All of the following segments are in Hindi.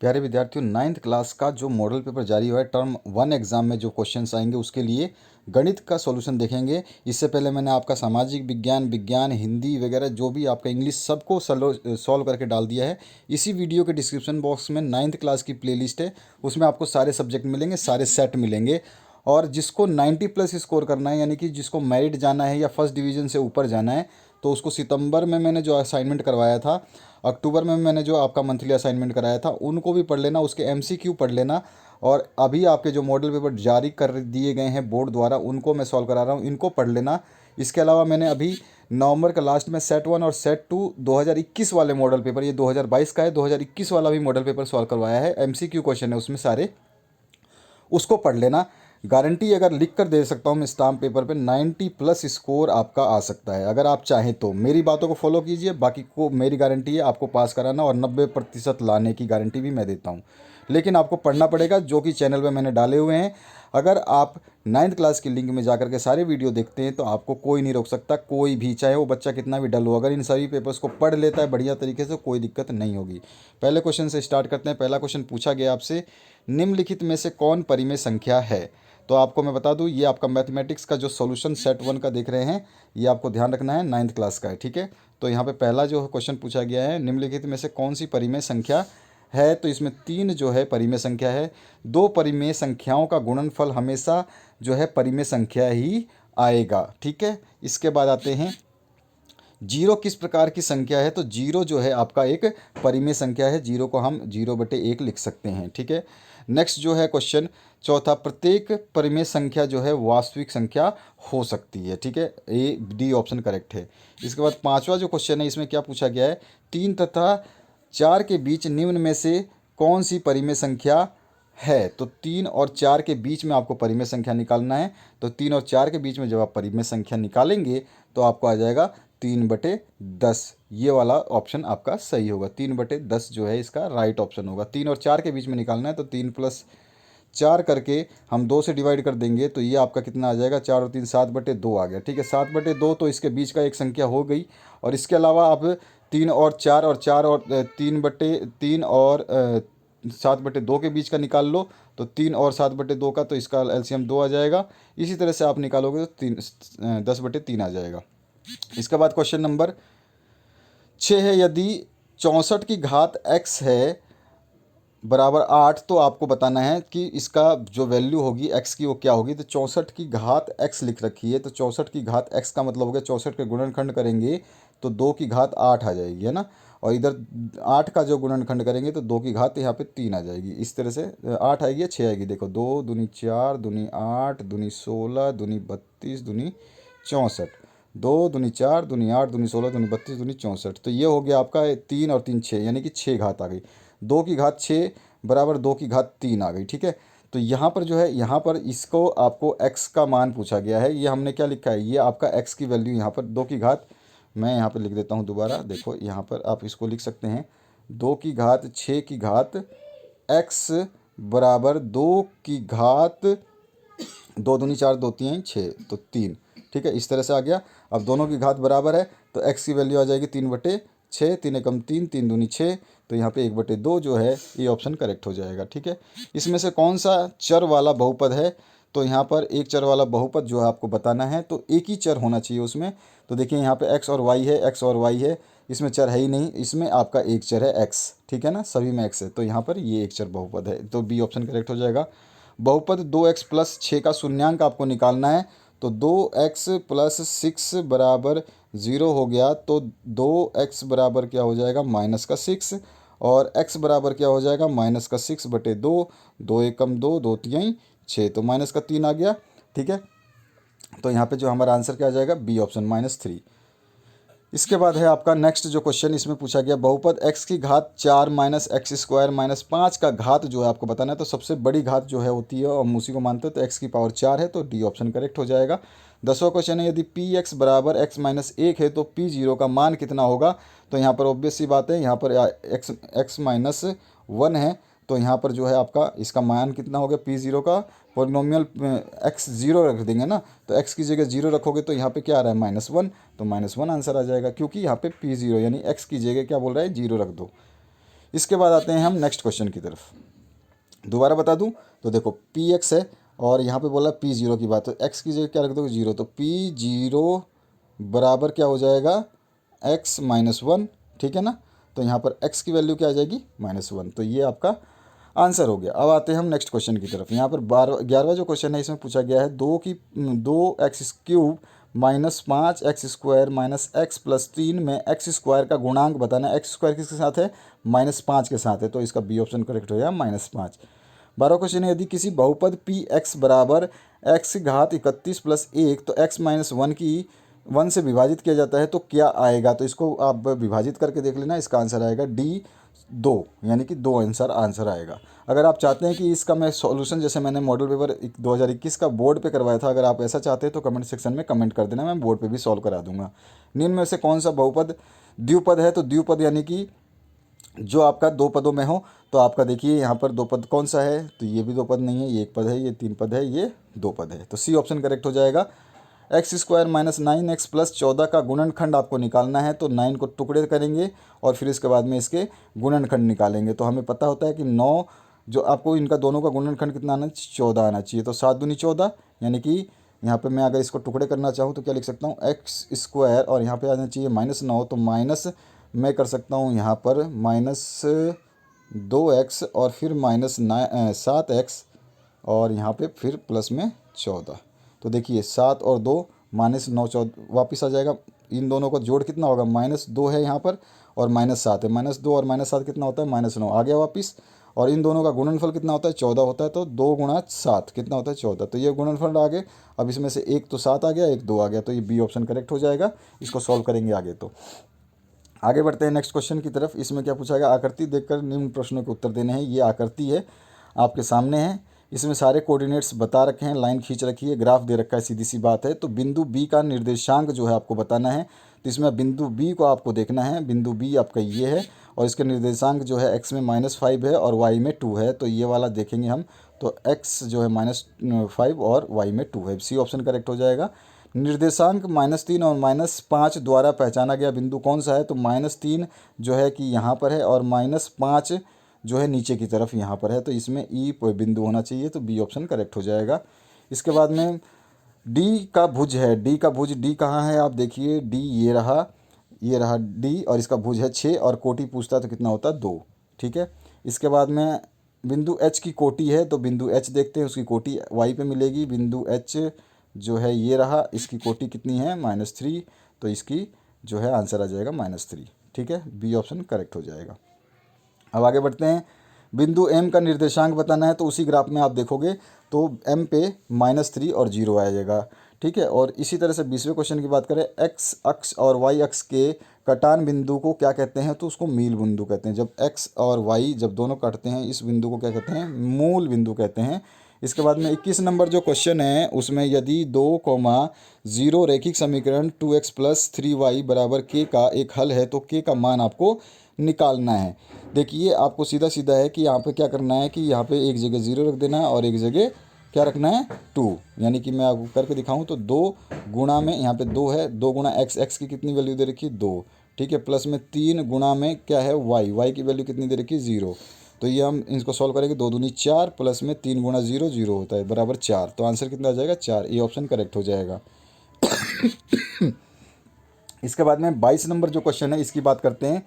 प्यारे विद्यार्थियों, 9th क्लास का जो मॉडल पेपर जारी हुआ है टर्म 1 एग्ज़ाम में जो क्वेश्चंस आएंगे उसके लिए गणित का सॉल्यूशन देखेंगे। इससे पहले मैंने आपका सामाजिक विज्ञान हिंदी वगैरह जो भी आपका इंग्लिश सबको सॉल्व करके डाल दिया है। इसी वीडियो के डिस्क्रिप्शन बॉक्स में 9th क्लास की प्लेलिस्ट है, उसमें आपको सारे सब्जेक्ट मिलेंगे, सारे सेट मिलेंगे। और जिसको 90 प्लस स्कोर करना है, यानी कि जिसको मेरिट जाना है या फर्स्ट डिवीज़न से ऊपर जाना है, तो उसको सितंबर में मैंने जो असाइनमेंट करवाया था, अक्टूबर में मैंने जो आपका मंथली असाइनमेंट कराया था, उनको भी पढ़ लेना, उसके एमसीक्यू पढ़ लेना। और अभी आपके जो मॉडल पेपर जारी कर दिए गए हैं बोर्ड द्वारा, उनको मैं सॉल्व करा रहा हूँ, इनको पढ़ लेना। इसके अलावा मैंने अभी नवंबर का लास्ट में सेट 1 और सेट 2 2021 वाले मॉडल पेपर, ये 2022 का है, 2021 वाला भी मॉडल पेपर सॉल्व करवाया है। एमसीक्यू क्वेश्चन है उसमें सारे, उसको पढ़ लेना। गारंटी अगर लिख कर दे सकता हूँ मैं स्टाम्प पेपर पे, 90 प्लस स्कोर आपका आ सकता है अगर आप चाहें तो। मेरी बातों को फॉलो कीजिए, बाकी को मेरी गारंटी है आपको पास कराना, और 90% लाने की गारंटी भी मैं देता हूँ। लेकिन आपको पढ़ना पड़ेगा, जो कि चैनल पे मैंने डाले हुए हैं। अगर आप 9th क्लास की लिंक में जाकर के सारे वीडियो देखते हैं तो आपको कोई नहीं रोक सकता, कोई भी, चाहे वो बच्चा कितना भी डल हो, अगर इन सभी पेपर्स को पढ़ लेता है बढ़िया तरीके से, कोई दिक्कत नहीं होगी। पहले क्वेश्चन से स्टार्ट करते हैं। पहला क्वेश्चन पूछा गया आपसे, निम्नलिखित में से कौन परिमेय संख्या है? तो आपको मैं बता दूं, ये आपका मैथमेटिक्स का जो सॉल्यूशन सेट 1 का देख रहे हैं, ये आपको ध्यान रखना है, 9th क्लास का है, ठीक है। तो यहाँ पे पहला जो क्वेश्चन पूछा गया है, निम्नलिखित में से कौन सी परिमेय संख्या है? तो इसमें 3 जो है परिमेय संख्या है। 2 परिमेय संख्याओं का गुणनफल हमेशा जो है परिमेय संख्या ही आएगा, ठीक है। इसके बाद आते हैं, जीरो किस प्रकार की संख्या है? तो जीरो जो है आपका एक परिमेय संख्या है, जीरो को हम 0/1 लिख सकते हैं, ठीक है। नेक्स्ट जो है क्वेश्चन चौथा, प्रत्येक परिमेय संख्या जो है वास्तविक संख्या हो सकती है, ठीक है। ए डी ऑप्शन करेक्ट है। इसके बाद पांचवा जो क्वेश्चन है, इसमें क्या पूछा गया है, 3 तथा 4 के बीच निम्न में से कौन सी परिमेय संख्या है? तो 3 और 4 के बीच में आपको परिमेय संख्या निकालना है। तो 3 और 4 के बीच में जब आप परिमेय संख्या निकालेंगे तो आपको आ जाएगा 3/10। ये वाला ऑप्शन आपका सही होगा, 3/10 जो है इसका राइट ऑप्शन होगा। 3 और 4 के बीच में निकालना है, तो 3 + 4 करके हम 2 से डिवाइड कर देंगे तो ये आपका कितना आ जाएगा, 4 और 3 7/2 आ गया, ठीक है। 7/2 तो इसके बीच का एक संख्या हो गई। और इसके अलावा आप 3 और 4 और 4 और 3/3 और 7/2 के बीच का निकाल लो, तो 3 और 7/2 का, तो इसका एलसीएम 2 आ जाएगा। इसी तरह से आप निकालोगे तो 10/3 आ जाएगा। इसके बाद क्वेश्चन नंबर 6 है, यदि 64 की घात x है बराबर 8, तो आपको बताना है कि इसका जो वैल्यू होगी x की वो क्या होगी। तो 64 की घात x लिख रखी है, तो 64 की घात x का मतलब हो गया, 64 के गुणनखंड करेंगे तो 2 की घात 8 आ जाएगी, है ना। और इधर 8 का जो गुणनखंड करेंगे तो 2 की घात यहाँ पे 3 आ जाएगी। इस तरह से 8 आएगी या 6 आएगी, देखो 2 दूनी 4 दूनी 8 दूनी 16 दूनी 32 दूनी 64, 2 दूनी 4 दूनी 8 दूनी 16 दूनी 32 दूनी 64। तो ये हो गया आपका 3 और 3 6, यानी कि 6 घात आ गई। 2 की घात 6 बराबर 2 की घात 3 आ गई, ठीक है। तो यहाँ पर जो है, यहाँ पर इसको आपको x का मान पूछा गया है। ये हमने क्या लिखा है, ये आपका x की वैल्यू यहाँ पर 2 की घात, मैं यहाँ पर लिख देता हूँ दोबारा, देखो यहाँ पर आप इसको लिख सकते हैं, 2 की घात 6 की घात x बराबर 2 की घात 2 दूनी 4 2 3 6, तो 3, ठीक है। इस तरह से आ गया। अब दोनों की घात बराबर है तो x की वैल्यू आ जाएगी 3/6, 3 एकम 3, 3 दूनी 6, तो यहाँ पे 1/2 जो है ये ऑप्शन करेक्ट हो जाएगा, ठीक है। इसमें से कौन सा चर वाला बहुपद है? तो यहाँ पर एक चर वाला बहुपद जो है आपको बताना है, तो एक ही चर होना चाहिए उसमें। तो देखिए यहाँ पे x और y है, x और y है, इसमें चर है ही नहीं, इसमें आपका एक चर है x, ठीक है ना, सभी में x है, तो यहाँ पर ये एक चर बहुपद है, तो बी ऑप्शन करेक्ट हो जाएगा। बहुपद 2x + 6 का शून्यांक आपको निकालना है। तो 2x + 6 बराबर 0 हो गया, तो 2x बराबर क्या हो जाएगा, -6, और x बराबर क्या हो जाएगा, -6/2, 2 एकम 2 2 तिहाई 6, तो -3 आ गया, ठीक है। तो यहाँ पे जो हमारा आंसर क्या आ जाएगा, बी ऑप्शन -3। इसके बाद है आपका नेक्स्ट जो क्वेश्चन, इसमें पूछा गया बहुपद x की घात 4 -x² -5 का घात जो है आपको बताना है। तो सबसे बड़ी घात जो है होती है, और हम उसी को मानते हैं, तो x की पावर 4 है, तो डी ऑप्शन करेक्ट हो जाएगा। 10वां क्वेश्चन है, यदि px बराबर x - 1 है तो p0 का मान कितना होगा? तो यहाँ पर ऑब्वियस सी बात है, यहाँ पर x -1 है, तो यहाँ पर जो है आपका इसका मान कितना हो गया, p0 का पोलिनोमियल x 0 रख देंगे ना, तो x की जगह 0 रखोगे तो यहाँ पे क्या आ रहा है, -1, तो -1 आंसर आ जाएगा, क्योंकि यहाँ पे p0 यानी x की जगह क्या बोल रहा है, 0 रख दो। इसके बाद आते हैं हम नेक्स्ट क्वेश्चन की तरफ। दोबारा बता दूं तो देखो पी एक्स है और यहाँ पे बोला पी जीरो की बात, तो एक्स की जगह क्या रख दोगे जीरो, तो पी जीरो बराबर क्या हो जाएगा एक्स माइनस वन, ठीक है ना। तो यहाँ पर एक्स की वैल्यू क्या आ जाएगी माइनस वन, तो ये आपका आंसर हो गया। अब आते हैं हम नेक्स्ट क्वेश्चन की तरफ। यहाँ पर 11वां जो क्वेश्चन है इसमें पूछा गया है दो x cube minus 5x² minus x plus 3 में एक्स स्क्वायर का गुणांक बताना है। एक्स स्क्वायर किसके साथ है -5 के साथ है, तो इसका बी ऑप्शन करेक्ट हो जाएगा -5। 12वां क्वेश्चन है यदि किसी बहुपद पी एक्स बराबर एक्स की घात 31 प्लस 1 तो एक्स माइनस वन की 1 से विभाजित किया जाता है तो क्या आएगा, तो इसको आप विभाजित करके देख लेना, इसका आंसर आएगा डी 2, यानी कि 2 आंसर आएगा। अगर आप चाहते हैं कि इसका मैं सॉल्यूशन जैसे मैंने मॉडल पेपर 2021 का बोर्ड पे करवाया था, अगर आप ऐसा चाहते हैं तो कमेंट सेक्शन में कमेंट कर देना, मैं बोर्ड पे भी सॉल्व करा दूंगा। निम्न में से कौन सा बहुपद द्विपद है, तो द्विपद यानी कि जो आपका दो पदों में हो, तो आपका देखिए यहाँ पर दो पद कौन सा है, तो ये भी दो पद नहीं है, ये एक पद है, ये 3 पद है, ये 2 पद है, तो सी ऑप्शन करेक्ट हो जाएगा। x² माइनस 9x प्लस 14 का गुणनखंड आपको निकालना है, तो 9 को टुकड़े करेंगे और फिर इसके बाद में इसके गुणनखंड निकालेंगे। तो हमें पता होता है कि 9 जो आपको इनका दोनों का गुणनखंड कितना आना चाहिए 14 आना चाहिए, तो 7 दूनी 14, यानी कि यहाँ पे मैं अगर इसको टुकड़े करना चाहूँ तो क्या लिख सकता हूँ x² और यहाँ पे आना चाहिए -9, तो माइनस मैं कर सकता हूँ यहाँ पर -2x और फिर -7x और यहाँ पे फिर प्लस में 14। तो देखिए 7 और 2 -9 14 वापस आ जाएगा। इन दोनों का जोड़ कितना होगा -2 है यहाँ पर और -7 है, -2 और -7 कितना होता है -9 आ गया वापस। और इन दोनों का गुणनफल कितना होता है 14 होता है, तो 2 गुणा 7 कितना होता है 14, तो ये गुणनफल आ गए। अब इसमें से एक तो 7 आ गया, एक 2 आ गया, तो ये बी ऑप्शन करेक्ट हो जाएगा। इसको सॉल्व करेंगे आगे। तो आगे बढ़ते हैं नेक्स्ट क्वेश्चन की तरफ। इसमें क्या पूछा गया, आकृति देखकर निम्न प्रश्नों के उत्तर देने हैं। ये आकृति है आपके सामने है, इसमें सारे कोऑर्डिनेट्स बता रखे हैं, लाइन खींच रखी है, ग्राफ दे रखा है, सीधी सी बात है। तो बिंदु बी का निर्देशांक जो है आपको बताना है, तो इसमें बिंदु बी को आपको देखना है। बिंदु बी आपका ये है और इसके निर्देशांक जो है एक्स में -5 है और वाई में 2 है, तो ये वाला देखेंगे हम। तो एक्स जो है -5 और वाई में 2 है, सी ऑप्शन करेक्ट हो जाएगा। निर्देशांक -3 और -5 द्वारा पहचाना गया बिंदु कौन सा है, तो -3 जो है कि यहाँ पर है और -5 जो है नीचे की तरफ यहाँ पर है, तो इसमें ई बिंदु होना चाहिए, तो बी ऑप्शन करेक्ट हो जाएगा। इसके बाद में डी का भुज है, डी का भुज, डी कहाँ है आप देखिए, डी ये रहा डी और इसका भुज है 6 और कोटि पूछता है तो कितना होता है 2, ठीक है। इसके बाद में बिंदु एच की कोटि है, तो बिंदु एच देखते हैं, उसकी कोटि वाई पे मिलेगी। बिंदु एच जो है ये रहा, इसकी कोटि कितनी है -3, तो इसकी जो है आंसर आ जाएगा -3, ठीक है, बी ऑप्शन करेक्ट हो जाएगा। अब आगे बढ़ते हैं। बिंदु एम का निर्देशांक बताना है, तो उसी ग्राफ में आप देखोगे तो एम पे -3 और 0 आ जाएगा, ठीक है। और इसी तरह से 20वें क्वेश्चन की बात करें, एक्स अक्ष और वाई अक्ष के कटान बिंदु को क्या कहते हैं, तो उसको मील बिंदु कहते हैं। जब एक्स और वाई जब दोनों कटते हैं इस बिंदु को क्या कहते हैं, मूल बिंदु कहते हैं। इसके बाद में 21 नंबर जो क्वेश्चन है उसमें यदि 2,0 रैखिक समीकरण 2x + 3y = k का एक हल है तो k का मान आपको निकालना है। देखिए आपको सीधा सीधा है कि यहाँ पे क्या करना है कि यहाँ पे एक जगह 0 रख देना है और एक जगह क्या रखना है 2, यानी कि मैं आपको करके दिखाऊं तो 2 गुणा में यहाँ पे 2 है, 2 गुणा x की कितनी वैल्यू दे रखी है 2, ठीक है, प्लस में 3 गुणा में क्या है y की वैल्यू कितनी दे रखी है 0। तो ये हम इसको सॉल्व करेंगे, 2 दूनी 4 प्लस में 3 गुणा 0 0 होता है बराबर 4, तो आंसर कितना आ जाएगा 4, ये ऑप्शन करेक्ट हो जाएगा। इसके बाद में 22 नंबर जो क्वेश्चन है इसकी बात करते हैं।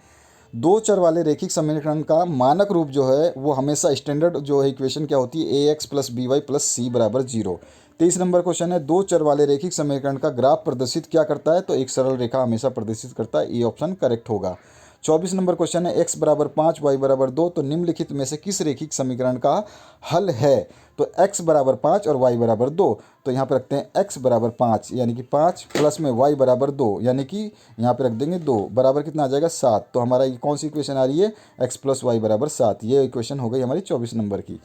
दो चर वाले रैखिक समीकरण का मानक रूप जो है वो हमेशा स्टैंडर्ड जो है इक्वेशन क्या होती है ax + by + c = 0। 23 number question है, दो चर वाले रैखिक समीकरण का ग्राफ प्रदर्शित क्या करता है, तो एक सरल रेखा हमेशा प्रदर्शित करता है, ये ऑप्शन करेक्ट होगा। 24 नंबर क्वेश्चन है, x = 5 y = 2 तो निम्नलिखित में से किस रैखिक समीकरण का हल है, तो x = 5 और y = 2, तो यहाँ पे रखते हैं x = 5 यानी कि 5 प्लस में y = 2 यानी कि यहाँ पे रख देंगे 2 बराबर कितना आ जाएगा 7। तो हमारा ये कौन सी इक्वेशन आ रही है, x + y = 7, ये इक्वेशन हो गई हमारी 24 नंबर की।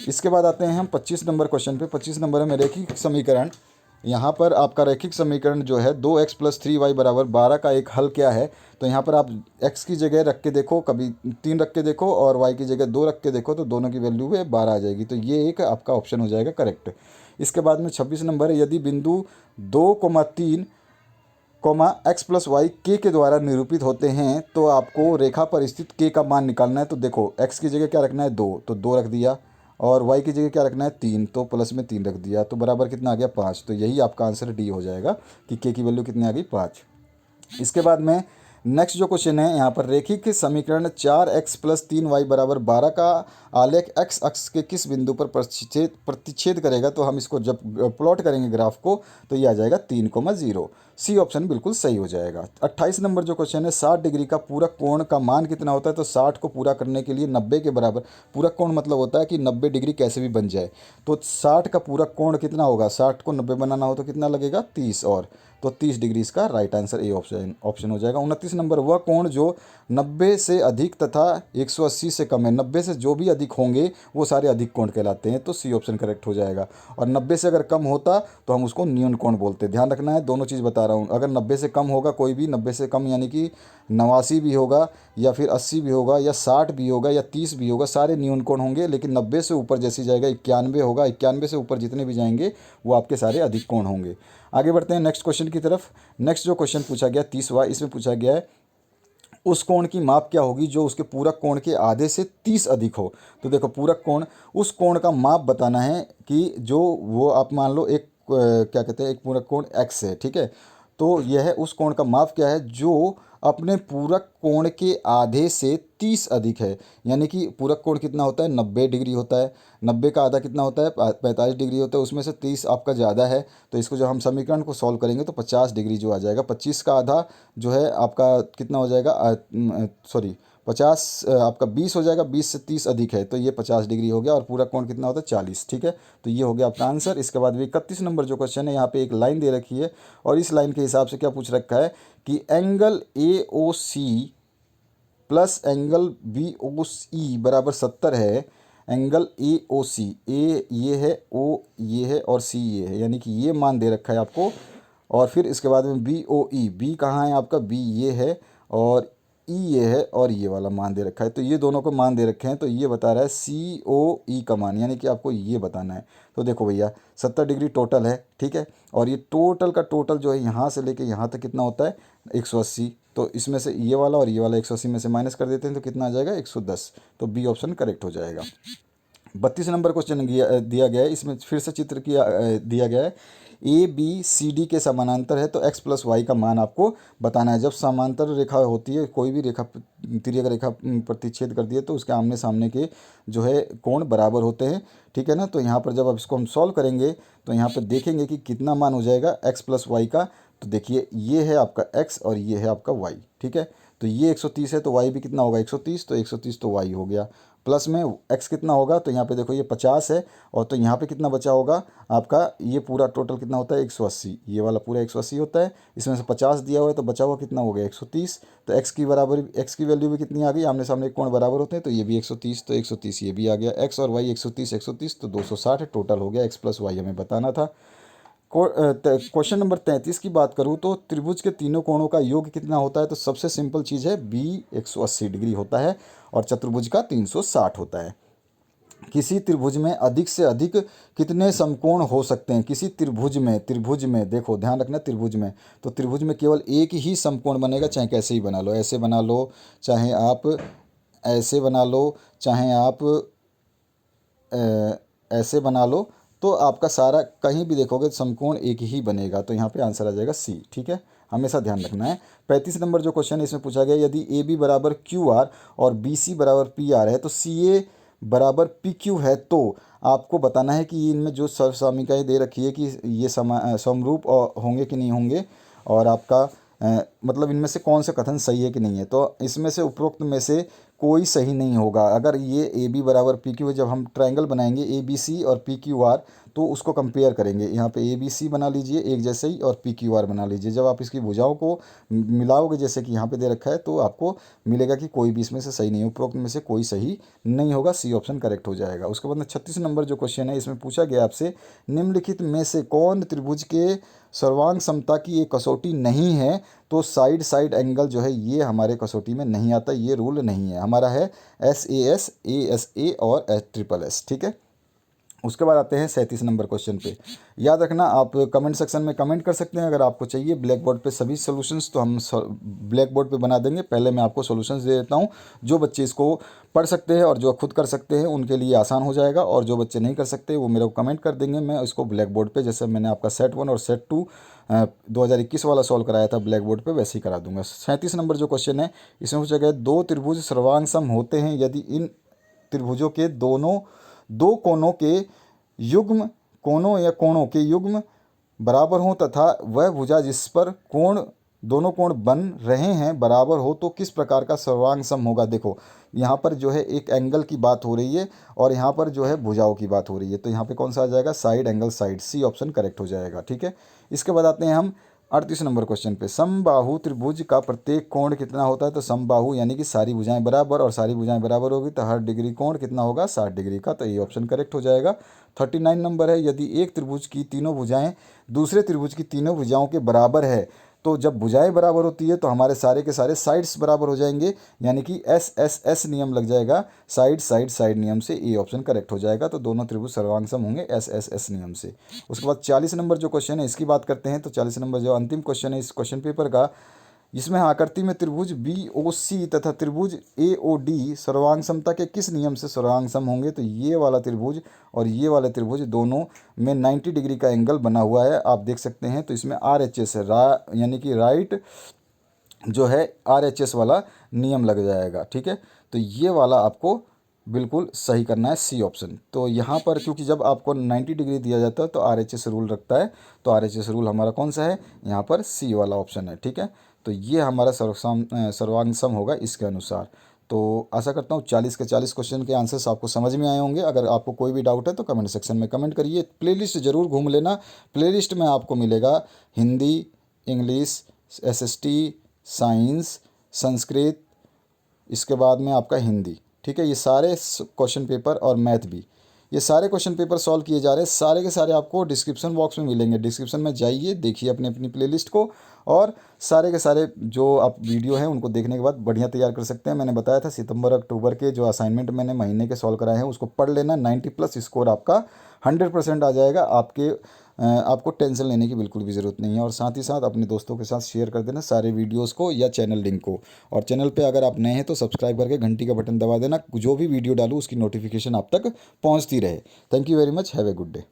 इसके बाद आते हैं हम 25 नंबर क्वेश्चन पे। 25 नंबर में रैखिक समीकरण, यहाँ पर आपका रैखिक समीकरण जो है 2x + 3y = 12 का एक हल क्या है, तो यहाँ पर आप x की जगह रख के देखो, कभी 3 रख के देखो और y की जगह 2 रख के देखो, तो दोनों की वैल्यू है 12 आ जाएगी, तो ये एक आपका ऑप्शन हो जाएगा करेक्ट। इसके बाद में 26 नंबर है, यदि बिंदु 2,3 कोमा एक्स प्लस वाई के द्वारा निरूपित होते हैं, तो आपको रेखा पर स्थित के का मान निकालना है। तो देखो एक्स की जगह क्या रखना है 2, तो 2 रख दिया, और वाई की जगह क्या रखना है 3, तो प्लस में 3 रख दिया, तो बराबर कितना आ गया 5। तो यही आपका आंसर डी हो जाएगा कि के की वैल्यू कितनी आ गई 5। इसके बाद में नेक्स्ट जो क्वेश्चन है यहाँ पर, रेखिक समीकरण 4x प्लस 3y बराबर 12 का आलेख x अक्ष के किस बिंदु पर प्रतिच्छेद करेगा। तो हम इसको जब प्लॉट करेंगे ग्राफ को, तो ये आ जाएगा 3,0। सी ऑप्शन बिल्कुल सही हो जाएगा। 28 नंबर जो क्वेश्चन है, 60 डिग्री का पूरक कोण का मान कितना होता है। तो 60 को पूरा करने के लिए 90 के बराबर, पूरक कोण मतलब होता है कि 90 डिग्री कैसे भी बन जाए। तो 60 का पूरक कोण कितना होगा, 60 को 90 बनाना हो तो कितना लगेगा 30, और तो 30 डिग्री इसका राइट आंसर ए ऑप्शन हो जाएगा। 29 नंबर, वह कोण जो 90 से अधिक तथा 180 से कम है। 90 से जो भी अधिक होंगे वो सारे अधिक कोण कहलाते हैं, तो सी ऑप्शन करेक्ट हो जाएगा। और 90 से अगर कम होता तो हम उसको न्यून कोण बोलते हैं। ध्यान रखना है, दोनों चीज़ बता रहा हूँ। अगर 90 से कम होगा कोई भी, 90 से कम यानी कि 89 भी होगा, या फिर 80 भी होगा, या 60 भी होगा, या 30 भी होगा, सारे न्यून कोण होंगे। लेकिन 90 से ऊपर जैसी जाएगा 91 होगा, 91 से ऊपर जितने भी जाएंगे वो आपके सारे अधिक कोण होंगे। आगे बढ़ते हैं नेक्स्ट क्वेश्चन की तरफ। नेक्स्ट जो क्वेश्चन पूछा गया 30वां, इसमें पूछा गया है उस कोण की माप क्या होगी जो उसके पूरक कोण के आधे से 30 अधिक हो। तो देखो पूरक कोण, उस कोण का माप बताना है कि जो वो आप मान लो एक क्या कहते हैं, एक पूरक कोण x है, ठीक है। तो यह है उस कोण का माप क्या है जो अपने पूरक कोण के आधे से 30 अधिक है। यानी कि पूरक कोण कितना होता है 90 डिग्री होता है, 90 का आधा कितना होता है 45 डिग्री होता है, उसमें से 30 आपका ज़्यादा है। तो इसको जब हम समीकरण को सॉल्व करेंगे तो 50 डिग्री जो आ जाएगा, 25 का आधा जो है आपका कितना हो जाएगा, सॉरी 50 आपका 20 हो जाएगा, 20 से 30 अधिक है तो ये 50 डिग्री हो गया, और पूरा कोण कितना होता है 40, ठीक है। तो ये हो गया आपका आंसर। इसके बाद भी 31 नंबर जो क्वेश्चन है, यहाँ पे एक लाइन दे रखी है, और इस लाइन के हिसाब से क्या पूछ रखा है कि angle A O C plus angle B O E बराबर 70 है। एंगल ए ओ सी, ए ये है, ओ ये है, और सी ये है, यानी कि ये मान दे रखा है आपको। और फिर इसके बाद में बी ओ ई, बी कहाँ है आपका, बी ये है, और ई ये है, और ये वाला मान दे रखा है। तो ये दोनों को मान दे रखे हैं, तो ये बता रहा है सी ओ ई का मान, यानी कि आपको ये बताना है। तो देखो भैया 70 डिग्री टोटल है, ठीक है। और ये टोटल का टोटल जो है यहाँ से लेके यहाँ तक कितना होता है 180। तो इसमें से ये वाला और ये वाला 180 में से माइनस कर देते हैं तो कितना आ जाएगा 110। तो बी ऑप्शन करेक्ट हो जाएगा। 32 नंबर क्वेश्चन दिया गया है, इसमें फिर से चित्र किया दिया गया है, ए बी सी डी के समानांतर है, तो एक्स प्लस वाई का मान आपको बताना है। जब समांतर रेखा होती है, कोई भी रेखा तिर्यक रेखा प्रतिच्छेद करती है, तो उसके आमने सामने के जो है कोण बराबर होते हैं, ठीक है ना। तो यहाँ पर जब अब इसको हम सॉल्व करेंगे तो यहाँ पर देखेंगे कि कितना मान हो जाएगा एक्स प्लस वाई का। तो देखिए ये है आपका एक्स और ये है आपका वाई, ठीक है। तो ये 130 है तो वाई भी कितना होगा 130, तो 130 तो वाई हो गया। प्लस में एक्स कितना होगा, तो यहाँ पे देखो ये 50 है, और तो यहाँ पे कितना बचा होगा आपका, ये पूरा टोटल कितना होता है 180, ये वाला पूरा 180 होता है। इसमें से 50 दिया हुआ है तो बचा हुआ कितना हो गया 130। तो एक्स की बराबर, एक्स की वैल्यू भी कितनी आ गई, आमने सामने कोण बराबर होते हैं, तो ये भी 130, तो 130 ये भी आ गया। एक्स और वाई 130 130 तो 260 टोटल हो गया। एक्स प्लस वाई हमें बताना था। क्वेश्चन नंबर 33 की बात करूँ तो त्रिभुज के तीनों कोणों का योग कितना होता है। तो सबसे सिंपल चीज़ है, बी 180 डिग्री होता है और चतुर्भुज का 360 होता है। किसी त्रिभुज में अधिक से अधिक कितने समकोण हो सकते हैं। किसी त्रिभुज में देखो ध्यान रखना, त्रिभुज में, तो त्रिभुज में केवल एक ही समकोण बनेगा, चाहे कैसे ही बना लो, ऐसे बना लो, चाहे आप ऐसे बना लो, चाहे आप ऐसे बना लो, तो आपका सारा कहीं भी देखोगे समकोण एक ही बनेगा। तो यहाँ पे आंसर आ जाएगा सी, ठीक है, हमेशा ध्यान रखना है। 35 नंबर जो क्वेश्चन है इसमें पूछा गया, यदि ए बी बराबर क्यू आर और बी सी बराबर पी आर है, तो सी ए बराबर पी क्यू है, तो आपको बताना है कि इनमें जो सर्वसामिकाएँ दे रखी है कि ये समरूप होंगे कि नहीं होंगे, और आपका मतलब इनमें से कौन सा कथन सही है कि नहीं है। तो इसमें से उपरोक्त में से कोई सही नहीं होगा। अगर ये ए बी बराबर पी क्यू है, जब हम ट्रायंगल बनाएंगे ए बी सी और पी क्यू आर, तो उसको कंपेयर करेंगे। यहाँ पे ए बी सी बना लीजिए एक जैसे ही, और पी क्यू आर बना लीजिए। जब आप इसकी भुजाओं को मिलाओगे जैसे कि यहाँ पे दे रखा है, तो आपको मिलेगा कि कोई भी इसमें से सही नहीं है, उपरोक्त में से कोई सही नहीं होगा। सी ऑप्शन करेक्ट हो जाएगा। उसके बाद में 36 नंबर जो क्वेश्चन है इसमें पूछा गया आपसे, निम्नलिखित में से कौन त्रिभुज के सर्वांग समता की एक कसौटी नहीं है। तो साइड साइड एंगल जो है ये हमारे कसौटी में नहीं आता, ये रूल नहीं है। हमारा है S A S, A S A और एस ट्रिपल एस, ठीक है। उसके बाद आते हैं 37 नंबर क्वेश्चन पे। याद रखना, आप कमेंट सेक्शन में कमेंट कर सकते हैं अगर आपको चाहिए ब्लैक बोर्ड पे सभी सॉल्यूशंस, तो हम ब्लैक बोर्ड पे बना देंगे। पहले मैं आपको सॉल्यूशंस दे देता हूँ, जो बच्चे इसको पढ़ सकते हैं और जो खुद कर सकते हैं उनके लिए आसान हो जाएगा, और जो बच्चे नहीं कर सकते वो मेरे को कमेंट कर देंगे, मैं इसको ब्लैक बोर्ड पर, जैसे मैंने आपका सेट 1 और सेट 2 2021 वाला सॉल्व कराया था ब्लैक बोर्ड पे, वैसे ही करा दूंगा। 37 नंबर जो क्वेश्चन है, इसमें पूछा गया दो त्रिभुज सर्वांग सम होते हैं यदि इन त्रिभुजों के दोनों दो कोनों के युग्म कोनों या कोणों के युग्म बराबर हों तथा वह भुजा जिस पर कोण दोनों कोण बन रहे हैं बराबर हो तो किस प्रकार का सर्वांग सम होगा। देखो यहाँ पर जो है एक एंगल की बात हो रही है और यहाँ पर जो है भुजाओं की बात हो रही है, तो यहाँ पे कौन सा आ जाएगा, side angle side, C option correct हो जाएगा। ठीक है, इसके बाद आते हैं हम 38 नंबर क्वेश्चन पे। समबाहु त्रिभुज का प्रत्येक कोण कितना होता है, तो समबाहु यानी कि सारी भुजाएं बराबर, और सारी भुजाएं बराबर होगी तो हर डिग्री कोण कितना होगा, 60 डिग्री का, तो ये ऑप्शन करेक्ट हो जाएगा। 39 नंबर है, यदि एक त्रिभुज की तीनों भुजाएं दूसरे त्रिभुज की तीनों भुजाओं के बराबर है, तो जब भुजाएं बराबर होती है तो हमारे सारे के सारे साइड्स बराबर हो जाएंगे, यानी कि एस एस एस नियम लग जाएगा, साइड साइड साइड नियम से, ए ऑप्शन करेक्ट हो जाएगा। तो दोनों त्रिभुज सर्वांग सम होंगे एस एस एस नियम से। उसके बाद 40 नंबर जो क्वेश्चन है इसकी बात करते हैं। तो 40 नंबर जो अंतिम क्वेश्चन है इस क्वेश्चन पेपर का, इसमें आकृति में त्रिभुज बी ओ सी तथा त्रिभुज ए ओ डी सर्वांग समता के किस नियम से सर्वांग सम होंगे। तो ये वाला त्रिभुज और ये वाले त्रिभुज दोनों में 90 डिग्री का एंगल बना हुआ है, आप देख सकते हैं। तो इसमें आर एच एस है, यानी कि राइट जो है आर एच एस वाला नियम लग जाएगा। ठीक है, तो ये वाला आपको बिल्कुल सही करना है, सी ऑप्शन। तो यहाँ पर क्योंकि जब आपको 90 डिग्री दिया जाता है तो आर एच एस रूल रखता है, तो आर एच एस रूल हमारा कौन सा है, यहाँ पर सी वाला ऑप्शन है। ठीक है, तो ये हमारा सर्वांग सम होगा इसके अनुसार। तो आशा करता हूँ 40 के 40 क्वेश्चन के आंसर्स आपको समझ में आए होंगे। अगर आपको कोई भी डाउट है तो कमेंट सेक्शन में कमेंट करिए। प्लेलिस्ट ज़रूर घूम लेना, प्लेलिस्ट में आपको मिलेगा Hindi, English, SST, science, Sanskrit, इसके बाद में आपका हिंदी। ठीक है, ये सारे क्वेश्चन पेपर और मैथ भी, ये सारे क्वेश्चन पेपर सॉल्व किए जा रहे हैं, सारे के सारे आपको डिस्क्रिप्शन बॉक्स में मिलेंगे। डिस्क्रिप्शन में जाइए, देखिए अपनी अपनी प्लेलिस्ट को, और सारे के सारे जो आप वीडियो हैं उनको देखने के बाद बढ़िया तैयार कर सकते हैं। मैंने बताया था सितंबर अक्टूबर के जो असाइनमेंट मैंने महीने के सॉल्व कराए हैं उसको पढ़ लेना, 90+ स्कोर आपका 100% आ जाएगा। आपको टेंशन लेने की बिल्कुल भी ज़रूरत नहीं है। और साथ ही साथ अपने दोस्तों के साथ शेयर कर देना सारे वीडियोस को या चैनल लिंक को, और चैनल पे अगर आप नए हैं तो सब्सक्राइब करके घंटी का बटन दबा देना, जो भी वीडियो डालूँ उसकी नोटिफिकेशन आप तक पहुंचती रहे। Thank you very much, have a good day.